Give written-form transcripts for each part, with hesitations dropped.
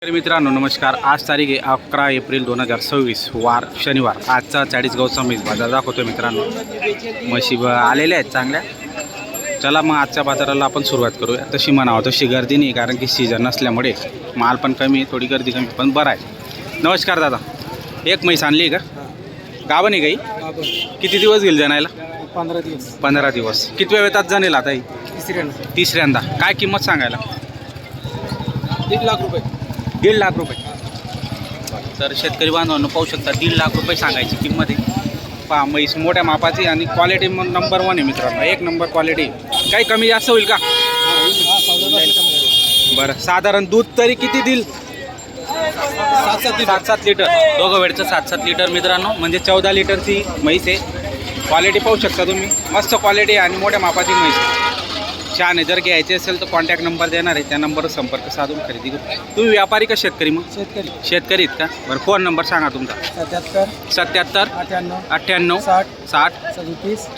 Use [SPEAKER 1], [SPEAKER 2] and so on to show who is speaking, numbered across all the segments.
[SPEAKER 1] तर मित्रांनो नमस्कार. आज तारीख आहे 11 एप्रिल 2026 वार शनिवार. आजचा चाळीसगावचा म्हैस बाजार दाखवतो मित्रांनो. म्हशी आलेल्या आहेत चांगल्या. चला मग आजच्या बाजाराला आपण सुरुवात करूया. तशी म्हणावं तशी गर्दी नाही, कारण की सीझन नसल्यामुळे माल पण कमी आहे, थोडी गर्दी कमी, पण बरं आहे. नमस्कार दादा. एक म्हैस आणली आहे का? गाभण आहे काही? किती दिवस गेले जाणायला?
[SPEAKER 2] 15 दिवस.
[SPEAKER 1] 15 दिवस. किती वेळात जाणेल आता ही? तिसऱ्यांदा. काय किंमत सांगायला?
[SPEAKER 2] 1 लाख रुपये.
[SPEAKER 1] 1.5 लाख रुपये. तर शेतकरी बांधवांनो पाहू शकता, 1.5 लाख रुपये सांगायची किंमत आहे. पहा म्हैस मोठ्या मापाची आणि क्वालिटी नंबर 1 आहे मित्रांनो. एक नंबर क्वालिटी. काही कमी जास्त होईल का? बरं, साधारण दूध तरी किती देईल? 7-7 लिटर. दोघं वेळचं 7-7 लिटर मित्रांनो, म्हणजे 14 लिटरची म्हैस आहे. क्वालिटी पाहू शकता तुम्ही, मस्त क्वालिटी आणि मोठ्या मापाची म्हैस आहे. छान आहे. जर घ्यायचे असेल तर कॉन्टॅक्ट नंबर देणार आहे, त्या नंबरवर संपर्क साधून खरेदी करू. तुम्ही व्यापारी का शेतकरी? मग शेतकरी आहेत का? बरं, फोन नंबर सांगा तुमचा. 77 98 60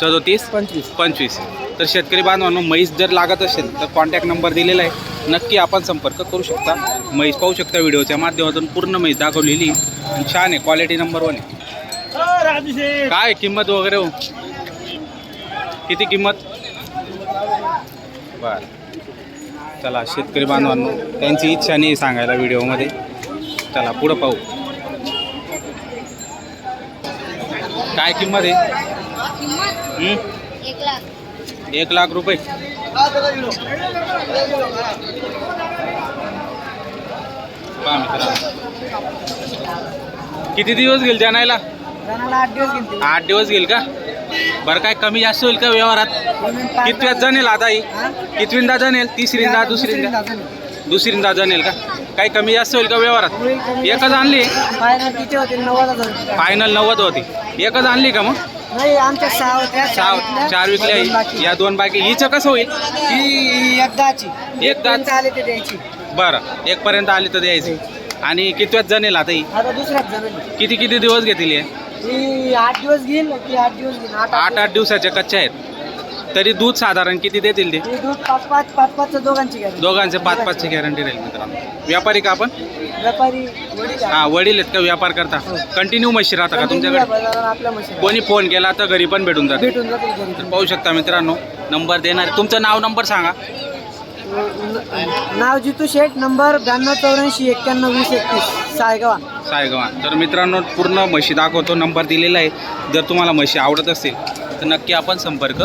[SPEAKER 1] 37 25. तर शेतकरी बांधवांनो म्हैस जर लागत असेल तर कॉन्टॅक्ट नंबर दिलेला आहे, नक्की आपण संपर्क करू शकता. म्हैस पाहू शकता व्हिडिओच्या माध्यमातून, पूर्ण म्हैस दाखवलेली आणि छान आहे, क्वालिटी नंबर 1 आहे. काय किंमत वगैरे हो? किती किंमत? बरं, चला शेतकरी बांधवांनो त्यांची इच्छा नाही सांगायला व्हिडिओमध्ये. चला पुढं पाहू. काय किंमत आहे? 1 लाख रुपये. पहा मित्रांनो, किती दिवस गेल जाणायला? 8 दिवस गेल का? बरं, काय कमी जास्त होईल का व्यवहारात? कितव्यात जाणेल आता ही? कितवींदा जाणेल? तिसरींदा दुसरींदा जाणेल का? काही कमी जास्त होईल का व्यवहारात? एकच आणली? फायनल 90 होती. एकच आणली का? मग
[SPEAKER 2] नाही, आमच्या
[SPEAKER 1] 4 विकल्या. या 2 बाकी. हिचं कसं होईल? एकदाच
[SPEAKER 2] आले ते द्यायची.
[SPEAKER 1] बरं, 1 पर्यंत आली तर द्यायची. आणि कितव्यात जाणेल आता ही?
[SPEAKER 2] आता दुसऱ्यात जमेल.
[SPEAKER 1] किती दिवस घेतील हे?
[SPEAKER 2] 8 दिवस घेईल की 8 दिवस घेईल.
[SPEAKER 1] 8 दिवसाच्या कच्च्या आहेत. तरी दूध साधारण किती देतील ते?
[SPEAKER 2] दूध 5-5 दोघांची गॅरंटी.
[SPEAKER 1] दोघांचे 5-5ची गॅरंटी राहील मित्रांनो. व्यापारी का आपण?
[SPEAKER 2] व्यापारी
[SPEAKER 1] हां, वडील आहेत का? व्यापार करता? कंटिन्यू म्हशी राहता का तुमच्याकडे?
[SPEAKER 2] आपल्या मशीन
[SPEAKER 1] कोणी फोन केला तर घरी पण भेटून जाते.
[SPEAKER 2] जातील.
[SPEAKER 1] पाहू शकता मित्रांनो, नंबर देणार. तुमचं नंबर सांगा.
[SPEAKER 2] नाव जितू शेठ. नंबर 92 84 91 20 31 सायगाव.
[SPEAKER 1] तर मित्रांनो पूर्ण म्हशी दाखवतो, नंबर दिलेला आहे. जर तुम्हाला म्हशी आवडत असेल तर नक्की आपण संपर्क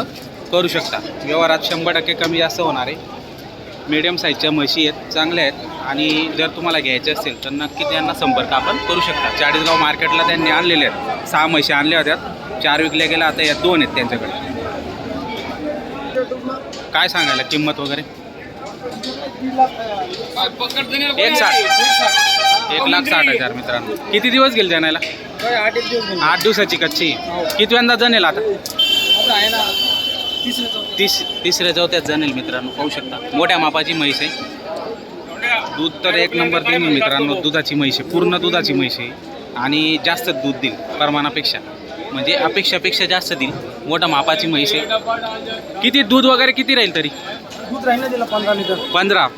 [SPEAKER 1] करू शकता. व्यवहारात 100% कमी जास्त होणार आहे. मीडियम साईजच्या म्हशी आहेत, चांगल्या आहेत. आणि जर तुम्हाला घ्यायचे असेल तर नक्की त्यांना संपर्क आपण करू शकता. चाळीसगाव मार्केटला त्यांनी आणलेले आहेत. 6 म्हशी आणल्या होत्या, 4 विकल्या गेल्या. आता या 2 आहेत त्यांच्याकडे. काय सांगायला किंमत वगैरे? 1,60,000 मित्रांनो. किती दिवस गेले जाण्याला? 8 दिवसाची कच्ची. कितव्यांदा जणेल आता? तिसऱ्या चौथ्यात जणेल मित्रांनो. पाहू शकता मोठ्या मापाची म्हैस आहे. दूध तर 1 नंबर देईल मित्रांनो. दुधाची म्हैस आहे, पूर्ण दुधाची म्हैस आहे. आणि जास्त दूध देईल प्रमाणापेक्षा, म्हणजे अपेक्षापेक्षा जास्त देईल. मोठ्या मापाची म्हैस आहे. किती दूध वगैरे किती राहील तरी?
[SPEAKER 2] दूध राहील त्याला 15 लिटर.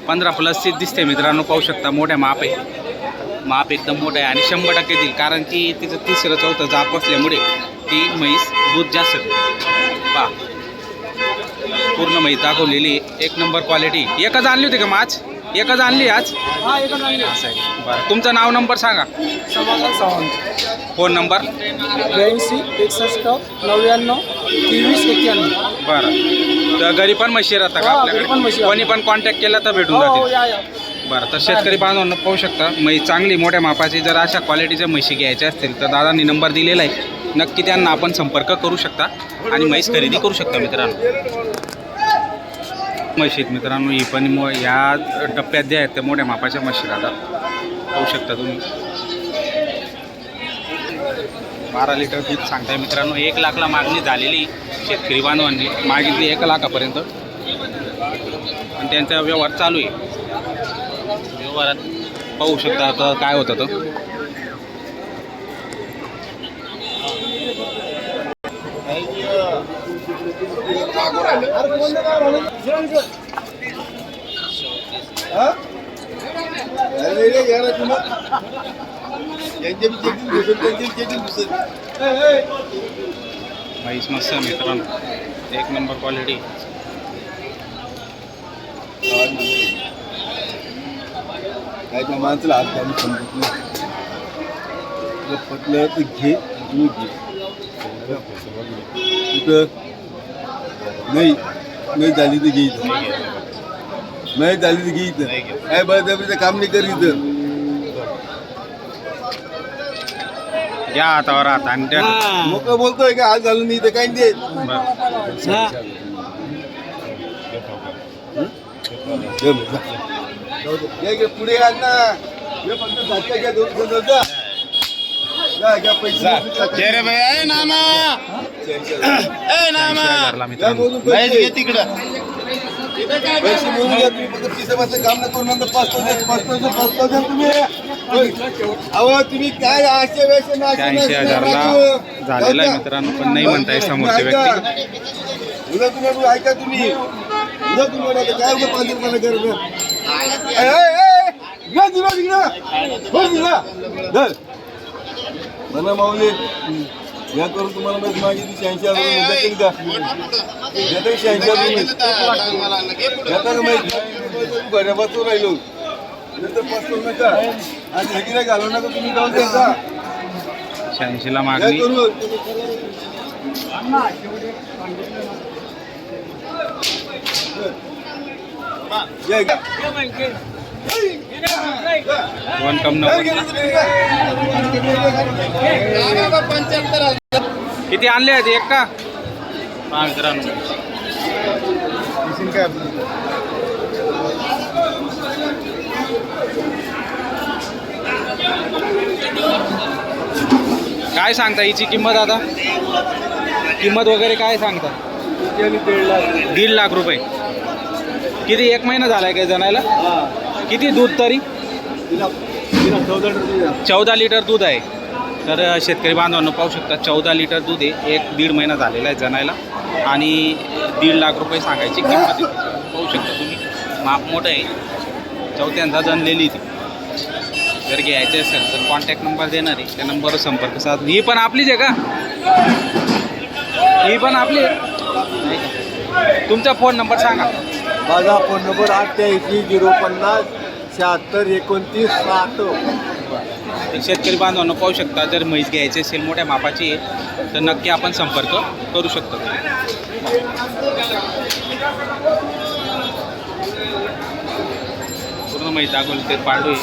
[SPEAKER 1] 15 प्लसची दिसते मित्रांनो. पाहू शकता मोठ्या माप आहे. माप एकदम मोठं आहे आणि 100% देईल, कारण की तिचं 3-4 जाप असल्यामुळे ती म्हैस दूध जास्त देईल. पहा पूर्ण म्हैस दाखवलेली, 1 नंबर क्वालिटी. एकच आणली होती का मग? एकच आणली आज?
[SPEAKER 2] एकच आणली.
[SPEAKER 1] असं आहे. बरं, तुमचं नंबर सांगा.
[SPEAKER 2] समाधान सावंत.
[SPEAKER 1] Phone number?
[SPEAKER 2] 82 61 99 23 91.
[SPEAKER 1] बरं, तर घरी पण म्हशी राहता का आपल्याकडे? कोणी पण कॉन्टॅक्ट केला तर भेटून जाते. बरं, तर शेतकरी बांधवांना पाहू शकता म्हैस चांगली मोठ्या मापाची. जर अशा क्वालिटीच्या म्हशी घ्यायच्या असतील तर दादांनी नंबर दिलेला आहे, नक्की त्यांना आपण संपर्क करू शकता आणि म्हैस खरेदी करू शकता मित्रांनो. म्हशीत मित्रांनो ही पण या टप्प्यात ज्या आहेत त्या मोठ्या मापाच्या म्हशी राहतात. पाहू शकता तुम्ही. 12 लिटर दूध सांगताय मित्रांनो. 1 लाखला मागणी झालेली. शेतकरी बांधवांनी मागितली 1 लाखापर्यंत आणि त्यांचा व्यवहार चालू आहे. व्यवहारात पाहू शकता आता काय होतं तो. म्हैस मस्त आहे मित्रांनो, एक नंबर क्वालिटी.
[SPEAKER 3] काय त्या माणसाला हात घालून समजत नाही. तुला पटलं तर घे, तू घे. कुठं नाही नाही झाली तर घे इथं, नाही झाली तर घे इथं. काय बळजबरीचं काम नाही कर इथं.
[SPEAKER 1] घ्या हातावर हात आणि त्या
[SPEAKER 3] मोकळं बोलतोय का हात घालून इथं काही देत. पुढे या ना, हे फक्त धक्का घ्या, दोन जण जा. जा, घ्या पैसे.
[SPEAKER 1] घरला
[SPEAKER 3] या
[SPEAKER 1] मित्रांनो.
[SPEAKER 3] मोजून पैसे. पैसे मोजून घ्या तुम्ही, फक्त पिसापाचं काम न करू, नंतर 5,000 तुम्ही. अहो तुम्ही काय असे वेळेस
[SPEAKER 1] 80,000ला झालेला आहे मित्रांनो, पण नाही म्हणताय समोरचे व्यक्ती.
[SPEAKER 3] उद्या तुम्ही ऐका, तुम्ही उद्या तुम्ही काय उद्या 5 रुपयाला करत म्हणा माऊली या करून तुम्हाला माहिती मागितली 86,000 देतील का? देता 86,000 देता का माहिती? घऱ्या बसून राहिलो नंतर 5 नका आज हकीला घालू नका, तुम्ही जाऊन द्या
[SPEAKER 1] 86 ला
[SPEAKER 3] या
[SPEAKER 1] मागणी.
[SPEAKER 3] करून. या घ्या.
[SPEAKER 1] 1,90. किती आणले आहेत एक का? हा मित्रांनो, काय सांगता हिची किंमत आता? किंमत वगैरे काय सांगता? 1.5 लाख रुपये. किती एक महिना झालाय काय जणायला? किती दूध तरी? 14 लिटर दूध आहे. तर शेतकरी बांधवांना पाहू शकता 14 लिटर दूध आहे. 1-1.5 महिना झालेला आहे जणायला आणि 1.5 लाख रुपये सांगायची किंमत आहे. पाहू शकता तुम्ही, माप मोठं आहे. चौथ्यांदा जनलेली ती. जर घ्यायचे असेल तर कॉन्टॅक्ट नंबर देणार आहे, त्या नंबरवर संपर्क साध. ही पण आपलीच आहे का? ही पण आपली आहे? तुमचा फोन नंबर सांगा.
[SPEAKER 3] माझा फोन नंबर 88-050-76-29-7.
[SPEAKER 1] शेतकरी बांधवांना पाहू शकता, जर म्हैस घ्यायची असेल मोठ्या मापाची आहे तर नक्की आपण संपर्क करू शकतो. पूर्ण म्हैस दाखवली ते पांडू आहे.